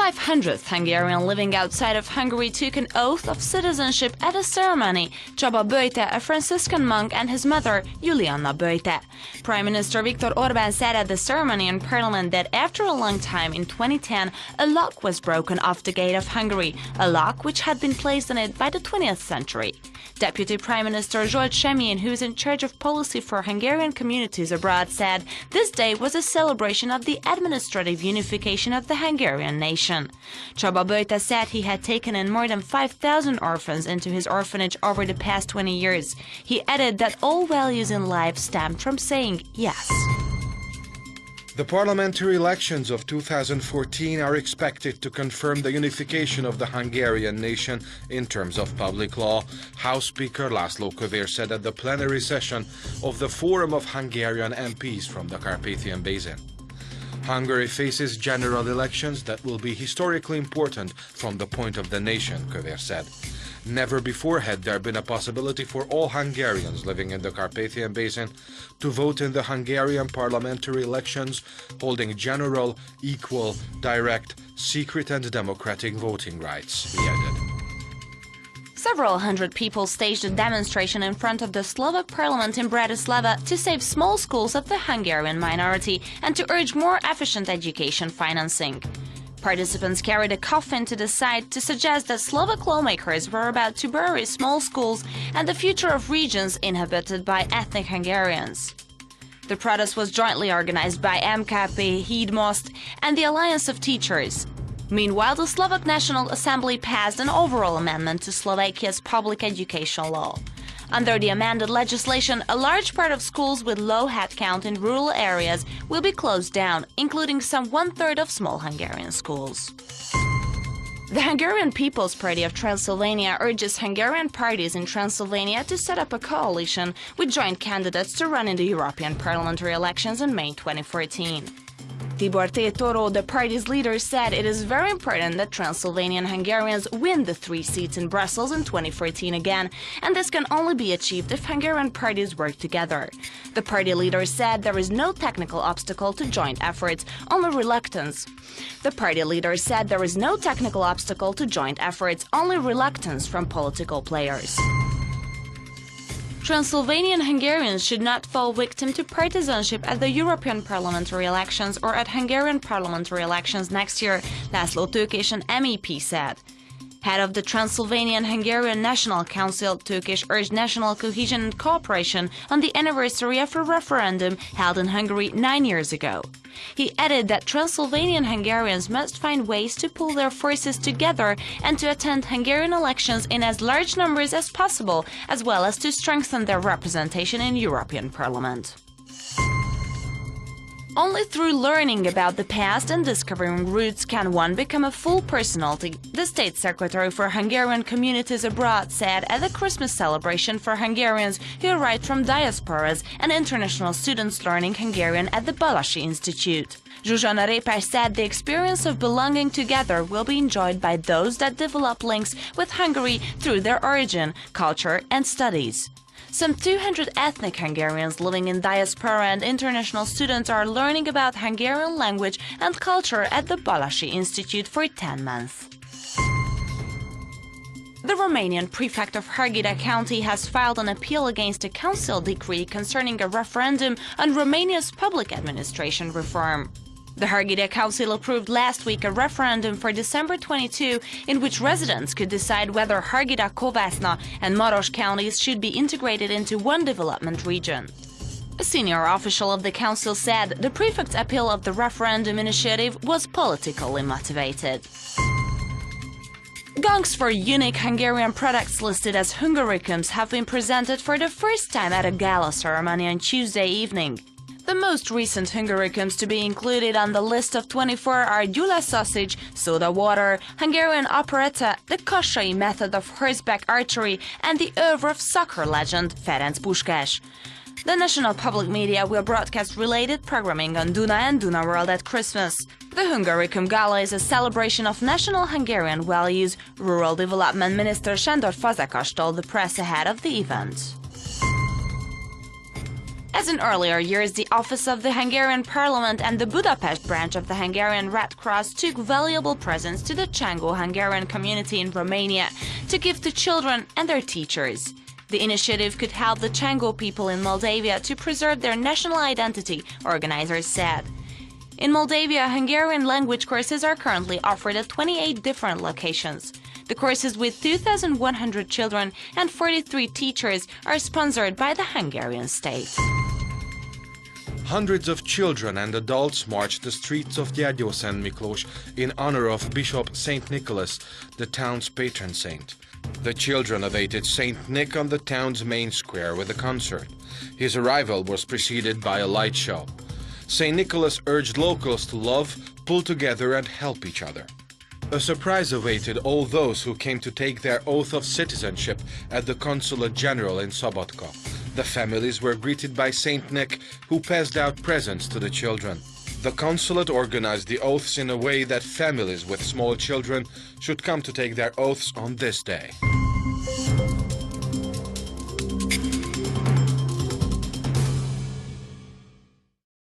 500th Hungarian living outside of Hungary took an oath of citizenship at a ceremony. Csaba Böjte, a Franciscan monk, and his mother, Juliana Böjte. Prime Minister Viktor Orbán said at the ceremony in Parliament that after a long time in 2010, a lock was broken off the gate of Hungary, a lock which had been placed on it by the 20th century. Deputy Prime Minister Zsolt Semjén, who is in charge of policy for Hungarian communities abroad, said this day was a celebration of the administrative unification of the Hungarian nation. Csaba Böjte said he had taken in more than 5,000 orphans into his orphanage over the past 20 years. He added that all values in life stemmed from saying yes. The parliamentary elections of 2014 are expected to confirm the unification of the Hungarian nation in terms of public law, House Speaker László Kövér said at the plenary session of the Forum of Hungarian MPs from the Carpathian Basin. Hungary faces general elections that will be historically important from the point of the nation, Kövér said. Never before had there been a possibility for all Hungarians living in the Carpathian Basin to vote in the Hungarian parliamentary elections, holding general, equal, direct, secret and democratic voting rights, he added. Several hundred people staged a demonstration in front of the Slovak parliament in Bratislava to save small schools of the Hungarian minority and to urge more efficient education financing. Participants carried a coffin to the site to suggest that Slovak lawmakers were about to bury small schools and the future of regions inhabited by ethnic Hungarians. The protest was jointly organized by MKP, Hídmost, and the Alliance of Teachers. Meanwhile, the Slovak National Assembly passed an overall amendment to Slovakia's public education law. Under the amended legislation, a large part of schools with low headcount in rural areas will be closed down, including some one-third of small Hungarian schools. The Hungarian People's Party of Transylvania urges Hungarian parties in Transylvania to set up a coalition with joint candidates to run in the European parliamentary elections in May 2014. Tibor T. Toro, the party's leader, said it is very important that Transylvanian Hungarians win the 3 seats in Brussels in 2014 again, and this can only be achieved if Hungarian parties work together. The party leader said there is no technical obstacle to joint efforts, only reluctance. The party leader said there is no technical obstacle to joint efforts, only reluctance from political players. Transylvanian Hungarians should not fall victim to partisanship at the European parliamentary elections or at Hungarian parliamentary elections next year, László Tőkés, an MEP, said. Head of the Transylvanian Hungarian National Council, Tőkés urged national cohesion and cooperation on the anniversary of a referendum held in Hungary 9 years ago. He added that Transylvanian Hungarians must find ways to pull their forces together and to attend Hungarian elections in as large numbers as possible, as well as to strengthen their representation in European Parliament. Only through learning about the past and discovering roots can one become a full personality, the State Secretary for Hungarian Communities Abroad said at the Christmas celebration for Hungarians who arrived from diasporas and international students learning Hungarian at the Balassi Institute. Zsuzsana Répás said the experience of belonging together will be enjoyed by those that develop links with Hungary through their origin, culture and studies. Some 200 ethnic Hungarians living in diaspora and international students are learning about Hungarian language and culture at the Balassi Institute for 10 months. The Romanian prefect of Harghita County has filed an appeal against a council decree concerning a referendum on Romania's public administration reform. The Harghita Council approved last week a referendum for December 22 in which residents could decide whether Harghita, Covasna and Maros counties should be integrated into one development region. A senior official of the council said the prefect's appeal of the referendum initiative was politically motivated. Gongs for unique Hungarian products listed as Hungaricums have been presented for the first time at a gala ceremony on Tuesday evening. The most recent Hungaricums to be included on the list of 24 are Gyula sausage, soda water, Hungarian operetta, the Kassai method of horseback archery, and the oeuvre of soccer legend Ferenc Puskás. The national public media will broadcast related programming on Duna and Duna World at Christmas. The Hungaricum Gala is a celebration of national Hungarian values, Rural Development Minister Sándor Fazekas told the press ahead of the event. As in earlier years, the office of the Hungarian Parliament and the Budapest branch of the Hungarian Red Cross took valuable presents to the Csango-Hungarian community in Romania to give to children and their teachers. The initiative could help the Csango people in Moldavia to preserve their national identity, organizers said. In Moldavia, Hungarian language courses are currently offered at 28 different locations. The courses with 2,100 children and 43 teachers are sponsored by the Hungarian state. Hundreds of children and adults marched the streets of Gyergyószent Miklós in honor of Bishop St. Nicholas, the town's patron saint. The children awaited St. Nick on the town's main square with a concert. His arrival was preceded by a light show. St. Nicholas urged locals to love, pull together and help each other. A surprise awaited all those who came to take their oath of citizenship at the Consulate General in Sobotka. The families were greeted by St. Nick, who passed out presents to the children. The consulate organized the oaths in a way that families with small children should come to take their oaths on this day.